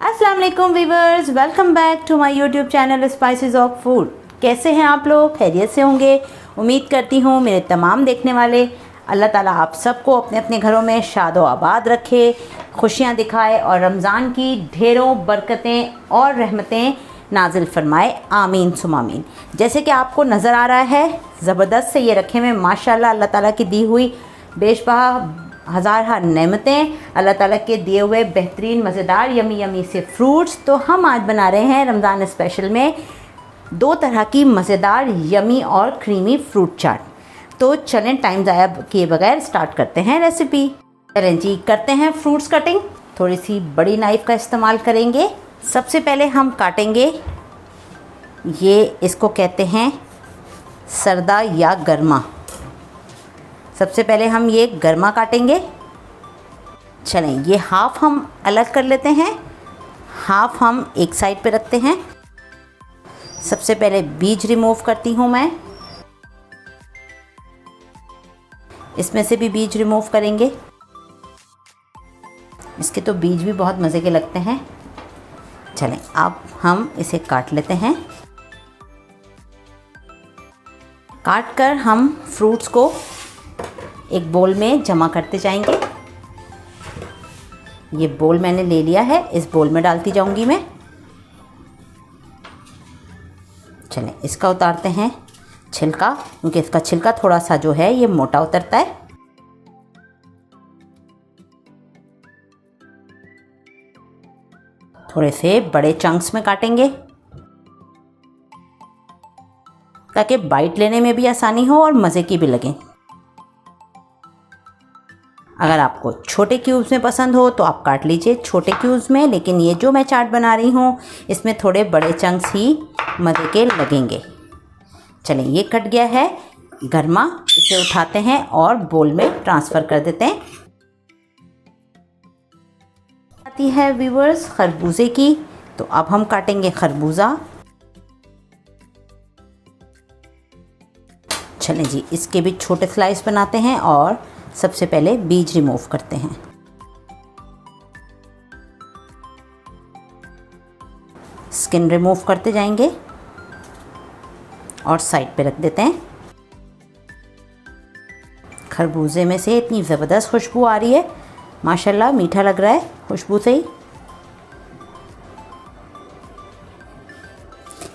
अस्सलाम वालेकुम viewers, welcome back to my YouTube channel spices of food. कैसे हैं आप लोग? खैरियत से होंगे। उम्मीद करती हूँ मेरे तमाम देखने वाले अल्लाह ताला आप सबको अपने अपने घरों में शादो आबाद रखे, खुशियाँ दिखाए और रमज़ान की ढेरों बरकतें और रहमतें नाजिल फरमाए। आमीन सुम आमीन। जैसे कि आपको नज़र आ रहा है, ज़बरदस्त से ये रखे हुए माशाल्लाह अल्लाह ताला की दी हुई बेशबहा हज़ार नेमतें, अल्लाह ताला के दिए हुए बेहतरीन मज़ेदार यमी यमी से फ्रूट्स। तो हम आज बना रहे हैं रमज़ान स्पेशल में दो तरह की मज़ेदार यमी और क्रीमी फ्रूट चाट। तो चलें टाइम ज़ाया किए बगैर स्टार्ट करते हैं रेसिपी। चलें जी, करते हैं फ्रूट्स कटिंग। थोड़ी सी बड़ी नाइफ़ का इस्तेमाल करेंगे। सबसे पहले हम काटेंगे, ये इसको कहते हैं सरदा या गर्मा। सबसे पहले हम ये गर्मा काटेंगे। चलें, ये हाफ़ हम अलग कर लेते हैं, हाफ़ हम एक साइड पे रखते हैं। सबसे पहले बीज रिमूव करती हूँ मैं, इसमें से भी बीज रिमूव करेंगे। इसके तो बीज भी बहुत मज़े के लगते हैं। चलें, अब हम इसे काट लेते हैं। काट कर हम फ्रूट्स को एक बोल में जमा करते जाएंगे। ये बोल मैंने ले लिया है, इस बोल में डालती जाऊंगी मैं। चलें, इसका उतारते हैं छिलका, क्योंकि इसका छिलका थोड़ा सा जो है ये मोटा उतरता है। थोड़े से बड़े चंक्स में काटेंगे ताकि बाइट लेने में भी आसानी हो और मज़े की भी लगे। अगर आपको छोटे क्यूब्स में पसंद हो तो आप काट लीजिए छोटे क्यूब्स में, लेकिन ये जो मैं चाट बना रही हूँ इसमें थोड़े बड़े चंक्स ही मज़े के लगेंगे। चलें, ये कट गया है गर्मा, इसे उठाते हैं और बोल में ट्रांसफ़र कर देते हैं। आती है व्यूअर्स खरबूजे की, तो अब हम काटेंगे खरबूजा। चलें जी, इसके भी छोटे स्लाइस बनाते हैं और सबसे पहले बीज रिमूव करते हैं। स्किन रिमूव करते जाएंगे और साइड पे रख देते हैं। खरबूजे में से इतनी ज़बरदस्त खुशबू आ रही है, माशाल्लाह मीठा लग रहा है खुशबू से ही।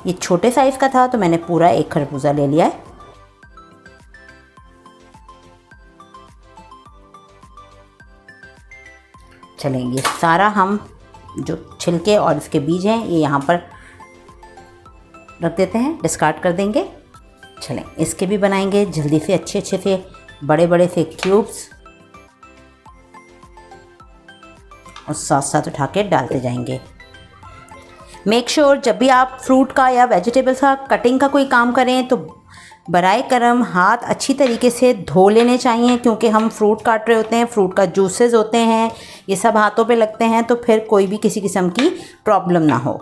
ये छोटे साइज़ का था तो मैंने पूरा एक खरबूजा ले लिया है। चलें, ये सारा हम जो छिलके और इसके बीज हैं ये यहाँ पर रख देते हैं, डिस्कार्ड कर देंगे। चलें, इसके भी बनाएंगे जल्दी से अच्छे अच्छे से बड़े बड़े से क्यूब्स और साथ साथ उठा के डालते जाएंगे। मेक श्योर जब भी आप फ्रूट का या वेजिटेबल्स का कटिंग का कोई काम करें तो बराए करम हाथ अच्छी तरीके से धो लेने चाहिए, क्योंकि हम फ्रूट काट रहे होते हैं, फ्रूट का जूसेस होते हैं, ये सब हाथों पे लगते हैं, तो फिर कोई भी किसी किस्म की प्रॉब्लम ना हो।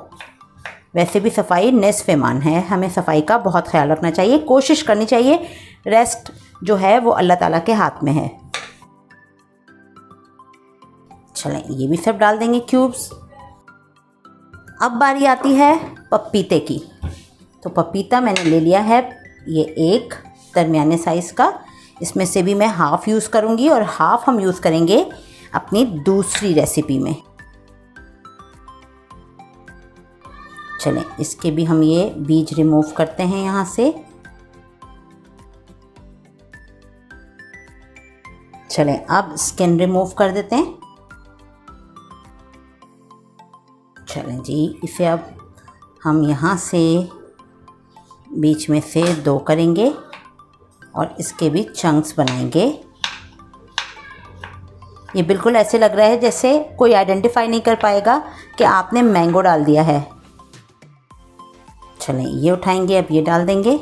वैसे भी सफाई निस्फ़ ईमान है, हमें सफाई का बहुत ख्याल रखना चाहिए, कोशिश करनी चाहिए। रेस्ट जो है वो अल्लाह ताला के हाथ में है। चलें, ये भी सब डाल देंगे क्यूब्स। अब बारी आती है पपीते की। तो पपीता मैंने ले लिया है ये एक दरमियाने साइज़ का, इसमें से भी मैं हाफ़ यूज़ करूँगी और हाफ़ हम यूज़ करेंगे अपनी दूसरी रेसिपी में। चलें, इसके भी हम ये बीज रिमूव करते हैं यहाँ से। चलें, अब स्किन रिमूव कर देते हैं। चलें जी, इसे अब हम यहाँ से बीच में से दो करेंगे और इसके भी चंक्स बनाएंगे। ये बिल्कुल ऐसे लग रहा है जैसे कोई आइडेंटिफाई नहीं कर पाएगा कि आपने मैंगो डाल दिया है। चलें, ये उठाएंगे, अब ये डाल देंगे।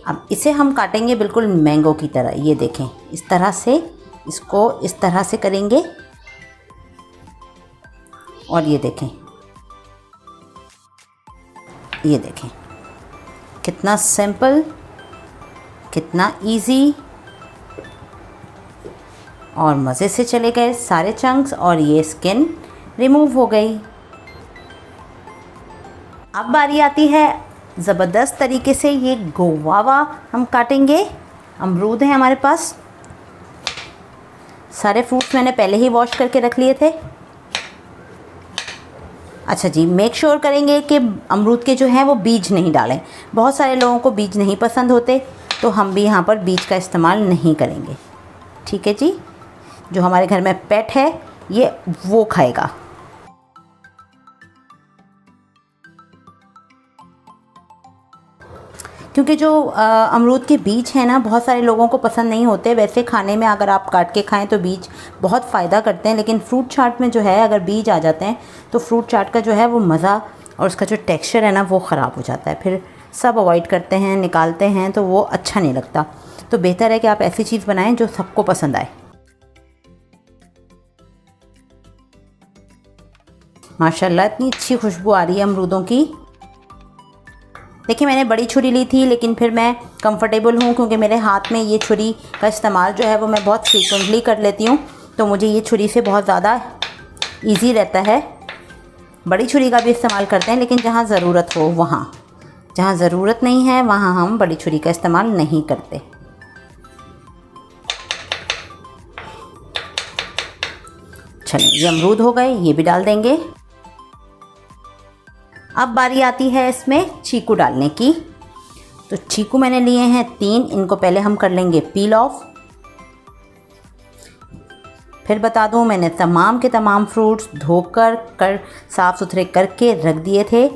अब इसे हम काटेंगे बिल्कुल मैंगो की तरह। ये देखें, इस तरह से इसको इस तरह से करेंगे और ये देखें, ये देखें कितना सिंपल, कितना इजी और मज़े से चले गए सारे चंक्स और ये स्किन रिमूव हो गई। अब बारी आती है ज़बरदस्त तरीके से ये गोवावा हम काटेंगे। अमरूद है हमारे पास, सारे फ्रूट्स मैंने पहले ही वॉश करके रख लिए थे। अच्छा जी, मेक श्योर करेंगे कि अमरूद के जो हैं वो बीज नहीं डालें। बहुत सारे लोगों को बीज नहीं पसंद होते, तो हम भी यहाँ पर बीज का इस्तेमाल नहीं करेंगे। ठीक है जी, जो हमारे घर में पेट है ये वो खाएगा। क्योंकि जो अमरूद के बीज हैं ना, बहुत सारे लोगों को पसंद नहीं होते। वैसे खाने में अगर आप काट के खाएं तो बीज बहुत फ़ायदा करते हैं, लेकिन फ्रूट चाट में जो है अगर बीज आ जाते हैं तो फ्रूट चाट का जो है वो मज़ा और उसका जो टेक्सचर है ना वो ख़राब हो जाता है। फिर सब अवॉइड करते हैं, निकालते हैं, तो वो अच्छा नहीं लगता। तो बेहतर है कि आप ऐसी चीज़ बनाएं जो सबको पसंद आए। माशाल्लाह इतनी अच्छी खुशबू आ रही है अमरूदों की। देखिए, मैंने बड़ी छुरी ली थी, लेकिन फिर मैं कंफर्टेबल हूँ क्योंकि मेरे हाथ में ये छुरी का इस्तेमाल जो है वो मैं बहुत फ्रीक्वेंटली कर लेती हूँ, तो मुझे ये छुरी से बहुत ज़्यादा इजी रहता है। बड़ी छुरी का भी इस्तेमाल करते हैं, लेकिन जहाँ ज़रूरत हो वहाँ, जहाँ ज़रूरत नहीं है वहाँ हम बड़ी छुरी का इस्तेमाल नहीं करते। चलिए, ये अमरूद हो गए, ये भी डाल देंगे। अब बारी आती है इसमें चीकू डालने की। तो चीकू मैंने लिए हैं 3, इनको पहले हम कर लेंगे पील ऑफ। फिर बता दूं, मैंने तमाम के तमाम फ्रूट्स धोकर साफ़ सुथरे करके रख दिए थे,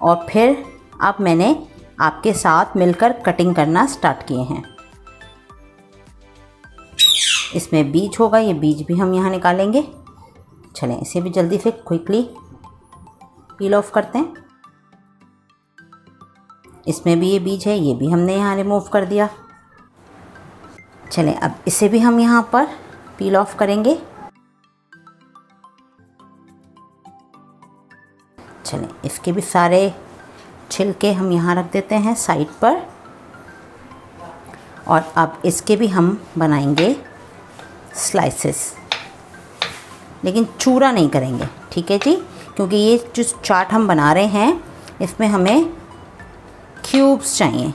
और फिर अब मैंने आपके साथ मिलकर कटिंग करना स्टार्ट किए हैं। इसमें बीज होगा, ये बीज भी हम यहाँ निकालेंगे। चलें, इसे भी जल्दी से क्विकली पील ऑफ करते हैं। इसमें भी ये बीज है, ये भी हमने यहाँ रिमूव कर दिया। चलें, अब इसे भी हम यहाँ पर पील ऑफ करेंगे। चलें, इसके भी सारे छिलके हम यहाँ रख देते हैं साइड पर, और अब इसके भी हम बनाएंगे स्लाइसेस, लेकिन चूरा नहीं करेंगे। ठीक है जी, क्योंकि ये जो चाट हम बना रहे हैं इसमें हमें क्यूब्स चाहिए।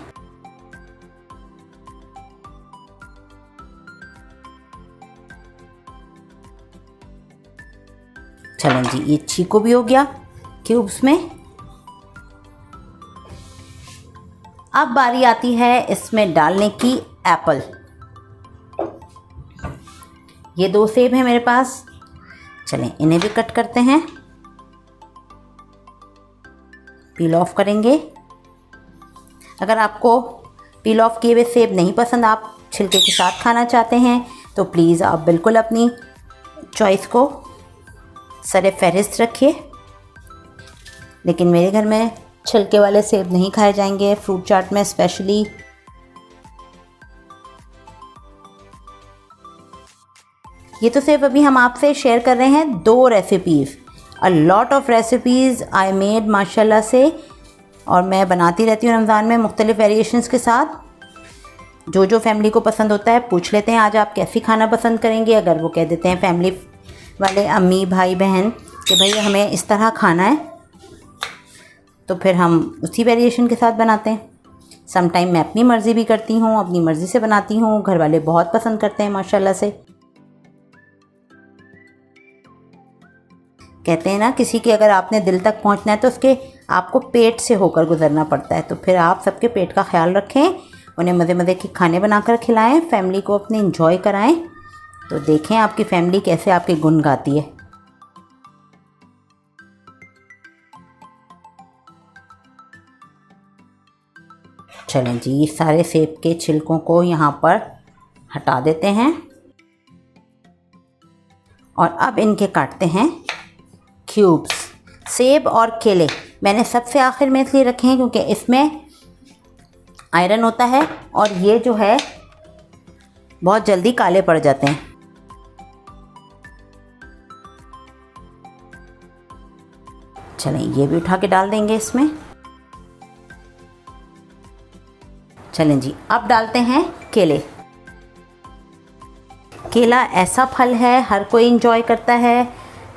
चलें जी, ये चीकू भी हो गया क्यूब्स में। अब बारी आती है इसमें डालने की एप्पल। ये 2 सेब हैं मेरे पास। चलें, इन्हें भी कट करते हैं, पील ऑफ करेंगे। अगर आपको पील ऑफ किए हुए सेब नहीं पसंद, आप छिलके के साथ खाना चाहते हैं, तो प्लीज़ आप बिल्कुल अपनी चॉइस को सरे फहरिस्त रखिए। लेकिन मेरे घर में छिलके वाले सेब नहीं खाए जाएंगे फ्रूट चाट में स्पेशली। ये तो सिर्फ अभी हम आपसे शेयर कर रहे हैं 2 recipes. A lot of recipes I made माशाल्लाह से, और मैं बनाती रहती हूँ रमज़ान में मुख्तलिफ वेरिएशंस के साथ। जो जो फैमिली को पसंद होता है पूछ लेते हैं आज आप कैसी खाना पसंद करेंगे। अगर वो कह देते हैं फैमिली वाले, अम्मी भाई बहन, कि भाई हमें इस तरह खाना है, तो फिर हम उसी वेरिएशन के साथ बनाते हैं। सम टाइम मैं अपनी मर्ज़ी भी करती हूँ, अपनी मर्ज़ी से बनाती हूँ। घर वाले बहुत पसंद करते हैं माशाल्लाह से। कहते हैं ना, किसी के अगर आपने दिल तक पहुंचना है तो उसके आपको पेट से होकर गुजरना पड़ता है। तो फिर आप सबके पेट का ख्याल रखें, उन्हें मज़े मज़े के खाने बनाकर खिलाएं, फैमिली को अपने इंजॉय कराएं, तो देखें आपकी फैमिली कैसे आपके गुण गाती है। चलें जी, सारे सेब के छिलकों को यहाँ पर हटा देते हैं, और अब इनके काटते हैं क्यूब्स। सेब और केले मैंने सबसे आखिर में इसलिए रखे हैं क्योंकि इसमें आयरन होता है, और ये जो है बहुत जल्दी काले पड़ जाते हैं। चलें, ये भी उठा के डाल देंगे इसमें। चलें जी, अब डालते हैं केले। केला ऐसा फल है, हर कोई इंजॉय करता है,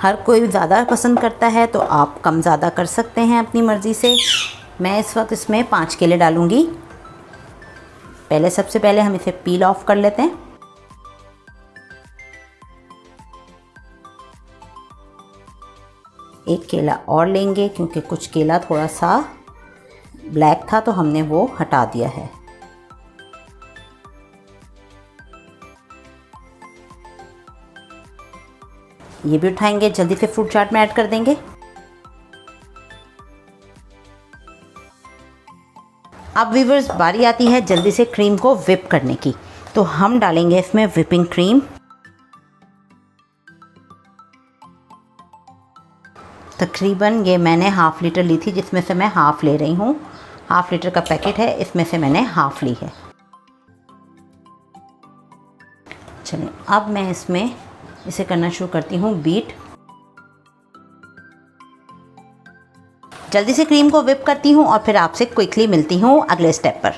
हर कोई ज़्यादा पसंद करता है, तो आप कम ज़्यादा कर सकते हैं अपनी मर्ज़ी से। मैं इस वक्त इसमें 5 केले डालूँगी। सबसे पहले हम इसे पील ऑफ कर लेते हैं। एक केला और लेंगे क्योंकि कुछ केला थोड़ा सा ब्लैक था तो हमने वो हटा दिया है। ये भी उठाएंगे, जल्दी से फ्रूट चाट में ऐड कर देंगे। अब व्यूअर्स बारी आती है जल्दी से क्रीम को व्हिप करने की, तो हम डालेंगे इसमें व्हिपिंग क्रीम। तकरीबन ये मैंने हाफ़ लीटर ली थी, जिसमें से मैं हाफ़ ले रही हूँ। हाफ़ लीटर का पैकेट है, इसमें से मैंने हाफ़ ली है। चलिए अब मैं इसमें इसे करना शुरू करती हूँ बीट। जल्दी से क्रीम को व्हिप करती हूँ और फिर आपसे क्विकली मिलती हूँ अगले स्टेप पर।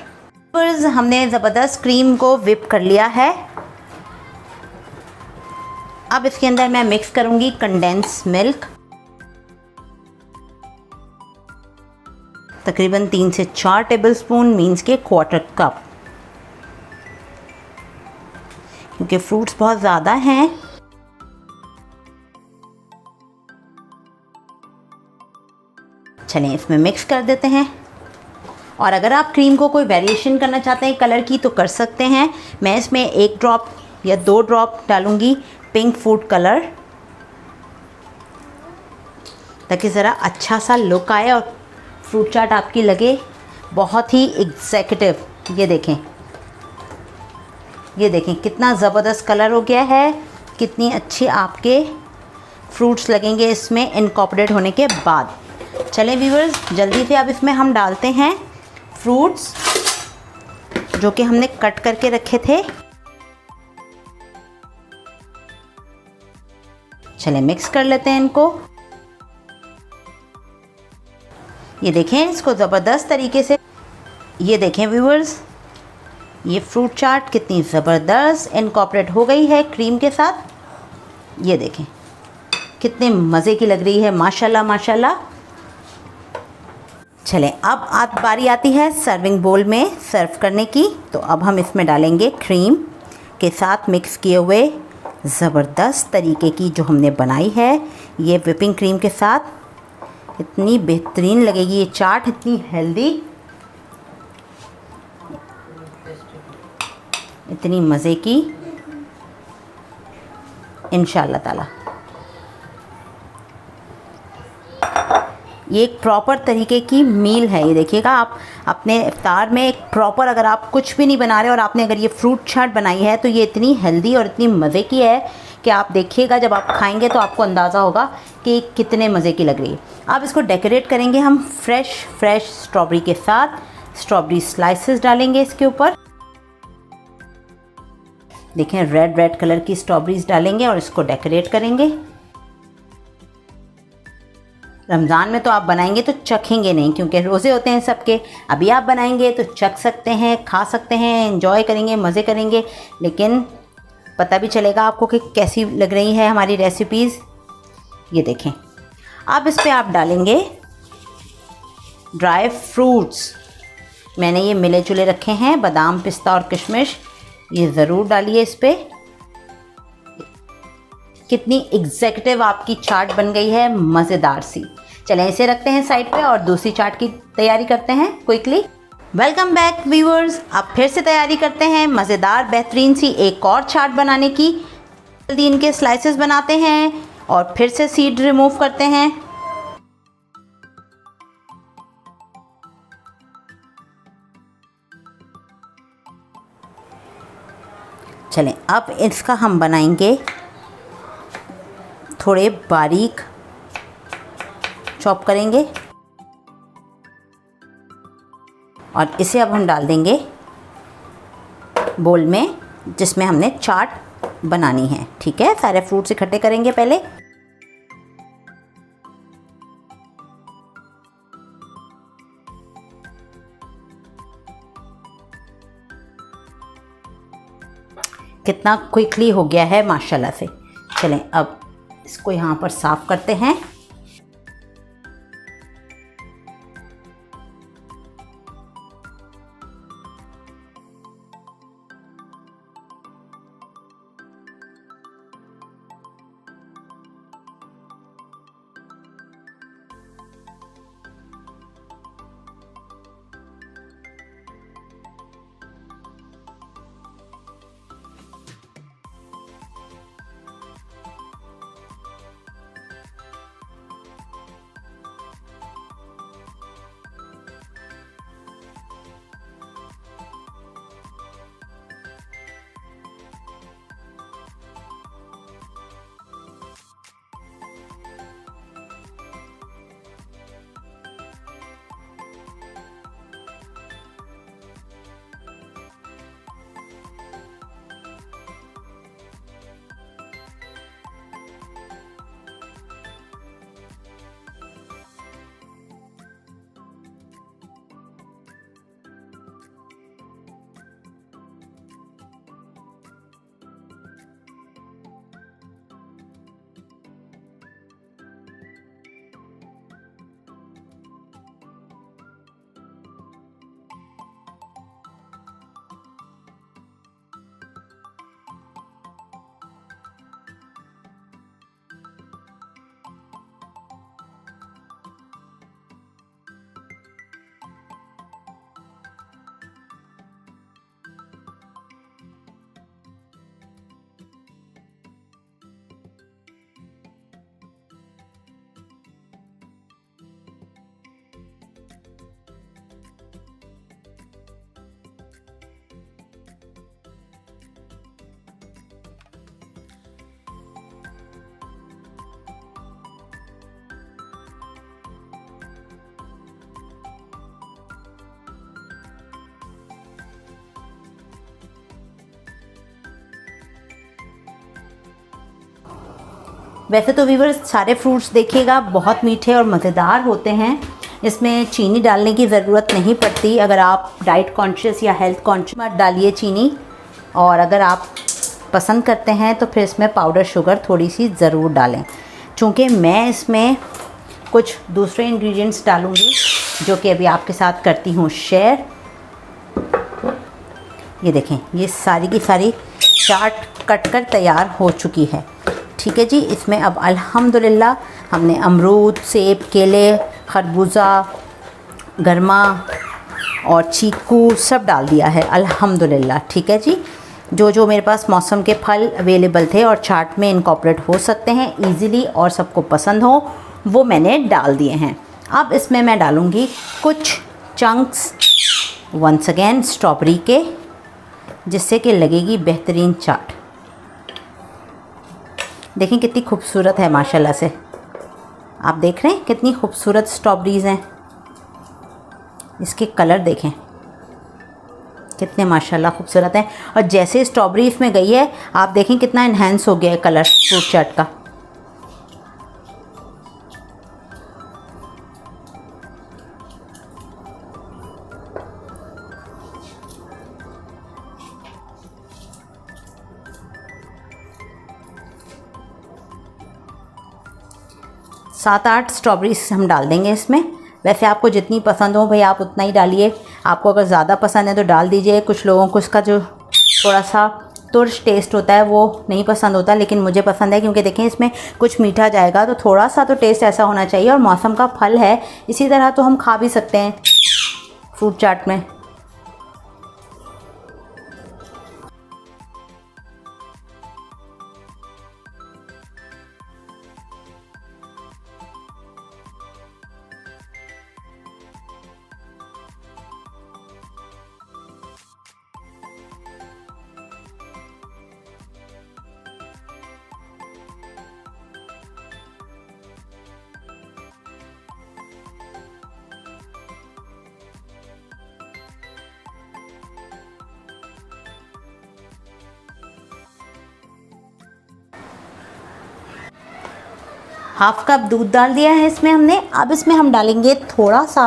बस हमने ज़बरदस्त क्रीम को व्हिप कर लिया है। अब इसके अंदर मैं मिक्स करूँगी कंडेंस मिल्क, तकरीबन 3 से 4 टेबलस्पून, मीन्स के क्वार्टर कप, क्योंकि फ्रूट्स बहुत ज़्यादा हैं। चलें इसमें मिक्स कर देते हैं। और अगर आप क्रीम को कोई वेरिएशन करना चाहते हैं कलर की तो कर सकते हैं। मैं इसमें 1 ड्रॉप या 2 ड्रॉप डालूँगी पिंक फूड कलर, ताकि ज़रा अच्छा सा लुक आए और फ्रूट चाट आपकी लगे बहुत ही एग्जैक्टिव। ये देखें कितना ज़बरदस्त कलर हो गया है, कितनी अच्छी आपके फ्रूट्स लगेंगे इसमें इनकॉर्पोरेट होने के बाद। चलें व्यूअर्स जल्दी से अब इसमें हम डालते हैं फ्रूट्स जो कि हमने कट करके रखे थे। चलें मिक्स कर लेते हैं इनको। ये देखें इसको ज़बरदस्त तरीके से, ये देखें व्यूअर्स ये फ्रूट चाट कितनी ज़बरदस्त इनकॉर्पोरेट हो गई है क्रीम के साथ। ये देखें कितने मज़े की लग रही है, माशाल्लाह माशाल्लाह। चलें अब बारी आती है सर्विंग बोल में सर्व करने की, तो अब हम इसमें डालेंगे क्रीम के साथ मिक्स किए हुए ज़बरदस्त तरीके की जो हमने बनाई है ये व्हिपिंग क्रीम के साथ। इतनी बेहतरीन लगेगी ये चाट, इतनी हेल्दी, इतनी मज़े की इंशाल्लाह ताला। ये एक प्रॉपर तरीके की मील है। ये देखिएगा आप अपने इफ्तार में एक प्रॉपर, अगर आप कुछ भी नहीं बना रहे और आपने अगर ये फ्रूट चाट बनाई है तो ये इतनी हेल्दी और इतनी मज़े की है कि आप देखिएगा जब आप खाएंगे तो आपको अंदाज़ा होगा कि कितने मज़े की लग रही है। अब इसको डेकोरेट करेंगे हम फ्रेश स्ट्रॉबेरी के साथ। स्ट्रॉबेरी स्लाइसेस डालेंगे इसके ऊपर। देखें रेड कलर की स्ट्रॉबेरीज डालेंगे और इसको डेकोरेट करेंगे। रमज़ान में तो आप बनाएंगे तो चखेंगे नहीं, क्योंकि रोज़े होते हैं सबके। अभी आप बनाएंगे तो चख सकते हैं, खा सकते हैं, एंजॉय करेंगे, मज़े करेंगे, लेकिन पता भी चलेगा आपको कि कैसी लग रही है हमारी रेसिपीज़। ये देखें अब इस पर आप डालेंगे ड्राई फ्रूट्स। मैंने ये मिले जुले रखे हैं, बादाम, पिस्ता और किशमिश, ये ज़रूर डालिए इस पर। कितनी एग्जैक्टिव आपकी चाट बन गई है, मज़ेदार सी। चलें इसे रखते हैं साइड पे और दूसरी चाट की तैयारी करते हैं क्विकली। वेलकम बैक व्यूअर्स, अब फिर से तैयारी करते हैं मज़ेदार बेहतरीन सी एक और चाट बनाने की। जल्दी इनके स्लाइसेस बनाते हैं और फिर से सीड रिमूव करते हैं। चलें अब इसका हम बनाएंगे थोड़े बारीक चॉप करेंगे और इसे अब हम डाल देंगे बोल में जिसमें हमने चाट बनानी है। ठीक है, सारे फ्रूट्स इकट्ठे करेंगे पहले। कितना क्विकली हो गया है माशाल्लाह से। चलें अब इसको यहाँ पर साफ़ करते हैं। वैसे तो व्यूअर्स सारे फ्रूट्स देखिएगा बहुत मीठे और मज़ेदार होते हैं, इसमें चीनी डालने की ज़रूरत नहीं पड़ती। अगर आप डाइट कॉन्शियस या हेल्थ कॉन्शियस मत डालिए चीनी, और अगर आप पसंद करते हैं तो फिर इसमें पाउडर शुगर थोड़ी सी ज़रूर डालें। चूँकि मैं इसमें कुछ दूसरे इंग्रेडिएंट्स डालूँगी जो कि अभी आपके साथ करती हूँ शेयर। ये देखें, ये सारी की सारी चाट कट कर तैयार हो चुकी है। ठीक है जी, इसमें अब अल्हम्दुलिल्लाह हमने अमरूद, सेब, केले, खरबूजा, गरमा और चीकू सब डाल दिया है अल्हम्दुलिल्लाह। ठीक है जी, जो जो मेरे पास मौसम के फल अवेलेबल थे और चाट में इनकॉर्पोरेट हो सकते हैं इजीली और सबको पसंद हो, वो मैंने डाल दिए हैं। अब इसमें मैं डालूँगी कुछ चंक्स वंस अगेन स्ट्रॉबेरी के, जिससे कि लगेगी बेहतरीन चाट। देखें कितनी खूबसूरत है माशाल्लाह से, आप देख रहे हैं कितनी खूबसूरत स्ट्रॉबेरीज़ हैं। इसके कलर देखें कितने माशाल्लाह खूबसूरत हैं, और जैसे स्ट्रॉबेरी इसमें गई है आप देखें कितना इन्हेंस हो गया है कलर फ्रूट चाट का। सात आठ स्ट्रॉबेरीज हम डाल देंगे इसमें। वैसे आपको जितनी पसंद हो भाई आप उतना ही डालिए, आपको अगर ज़्यादा पसंद है तो डाल दीजिए। कुछ लोगों को इसका जो थोड़ा सा तुर्श टेस्ट होता है वो नहीं पसंद होता, लेकिन मुझे पसंद है क्योंकि देखें इसमें कुछ मीठा जाएगा तो थोड़ा सा तो टेस्ट ऐसा होना चाहिए, और मौसम का फल है इसी तरह तो हम खा भी सकते हैं फ्रूट चाट में। हाफ कप दूध डाल दिया है इसमें हमने। अब इसमें हम डालेंगे थोड़ा सा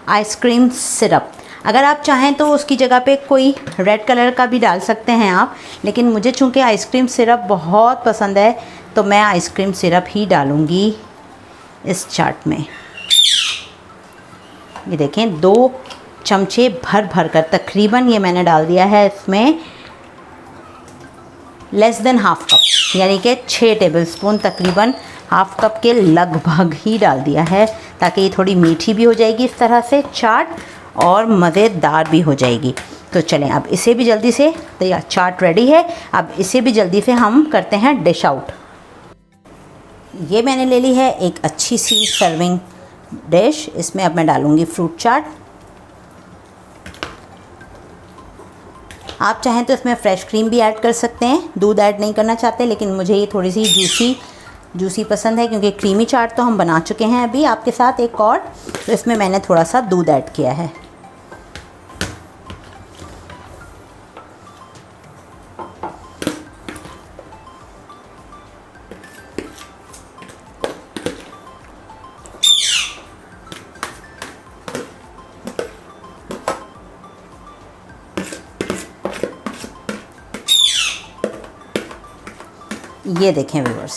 आइसक्रीम सिरप। अगर आप चाहें तो उसकी जगह पे कोई रेड कलर का भी डाल सकते हैं आप, लेकिन मुझे चूँकि आइसक्रीम सिरप बहुत पसंद है तो मैं आइसक्रीम सिरप ही डालूँगी इस चाट में। ये देखें 2 चमचे भर भर कर तकरीबन ये मैंने डाल दिया है इसमें लेस देन हाफ कप, यानी कि 6 टेबलस्पून तकरीबन हाफ कप के लगभग ही डाल दिया है, ताकि ये थोड़ी मीठी भी हो जाएगी इस तरह से चाट और मज़ेदार भी हो जाएगी। तो चलें अब इसे भी जल्दी से, तो यह चाट रेडी है, अब इसे भी जल्दी से हम करते हैं डिश आउट। ये मैंने ले ली है एक अच्छी सी सर्विंग डिश, इसमें अब मैं डालूँगी फ्रूट चाट। आप चाहें तो इसमें फ्रेश क्रीम भी ऐड कर सकते हैं, दूध ऐड नहीं करना चाहते, लेकिन मुझे ये थोड़ी सी जूसी पसंद है क्योंकि क्रीमी चाट तो हम बना चुके हैं अभी आपके साथ एक और, तो इसमें मैंने थोड़ा सा दूध ऐड किया है। ये देखें व्यूअर्स,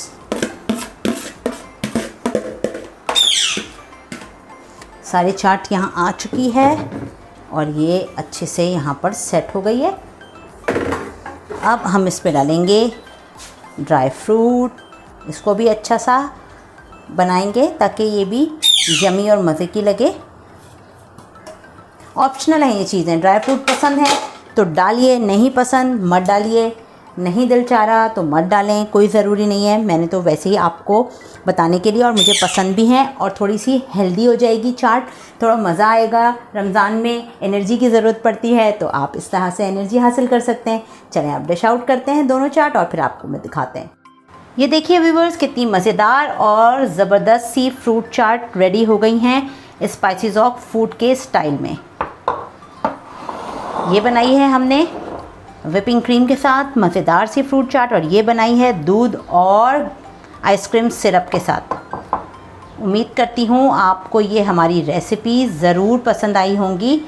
सारी चाट यहाँ आ चुकी है और ये अच्छे से यहाँ पर सेट हो गई है। अब हम इस पे डालेंगे ड्राई फ्रूट, इसको भी अच्छा सा बनाएंगे ताकि ये भी यमी और मज़े की लगे। ऑप्शनल है ये चीज़ें, ड्राई फ्रूट पसंद है तो डालिए, नहीं पसंद मत डालिए, नहीं दिल चाह रहा तो मत डालें, कोई ज़रूरी नहीं है। मैंने तो वैसे ही आपको बताने के लिए, और मुझे पसंद भी हैं, और थोड़ी सी हेल्दी हो जाएगी चाट, थोड़ा मज़ा आएगा। रमज़ान में एनर्जी की ज़रूरत पड़ती है तो आप इस तरह से एनर्जी हासिल कर सकते हैं। चलें अब डिश आउट करते हैं दोनों चाट और फिर आपको मैं दिखाते हैं। ये देखिए व्यूअर्स, कितनी मज़ेदार और ज़बरदस्त सी फ्रूट चाट रेडी हो गई हैं स्पाइसेस ऑफ फूड के स्टाइल में। ये बनाई है हमने व्हिपिंग क्रीम के साथ मज़ेदार सी फ्रूट चाट, और ये बनाई है दूध और आइसक्रीम सिरप के साथ। उम्मीद करती हूँ आपको ये हमारी रेसिपी ज़रूर पसंद आई होंगी।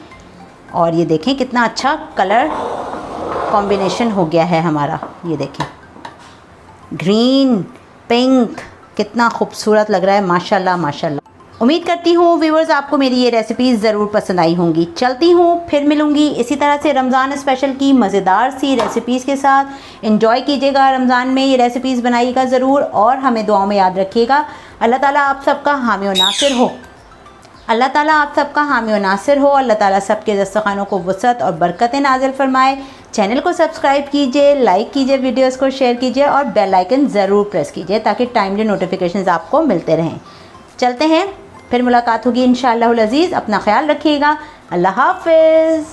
और ये देखें कितना अच्छा कलर कॉम्बिनेशन हो गया है हमारा, ये देखें ग्रीन पिंक, कितना खूबसूरत लग रहा है, माशाल्लाह माशाल्लाह। उम्मीद करती हूँ व्यूअर्स आपको मेरी ये रेसिपीज़ ज़रूर पसंद आई होंगी। चलती हूँ, फिर मिलूँगी इसी तरह से रमज़ान स्पेशल की मज़ेदार सी रेसिपीज़ के साथ। एंजॉय कीजिएगा रमज़ान में, ये रेसिपीज़ बनाइएगा ज़रूर और हमें दुआओं में याद रखिएगा। अल्लाह ताला आप सबका हामी और नासिर हो, अल्लाह ताला आप सबका हामी और नासिर हो। अल्लाह ताला सबके दस्तरखानों को वसअत और बरकतें नाज़िल फरमाए। चैनल को सब्सक्राइब कीजिए, लाइक कीजिए, वीडियोज़ को शेयर कीजिए और बेल आइकन ज़रूर प्रेस कीजिए ताकि टाइमली नोटिफिकेशंस आपको मिलते रहें। चलते हैं, फिर मुलाकात होगी इंशाअल्लाहुल अज़ीज़। अपना ख्याल रखिएगा। अल्लाह हाफ़िज़।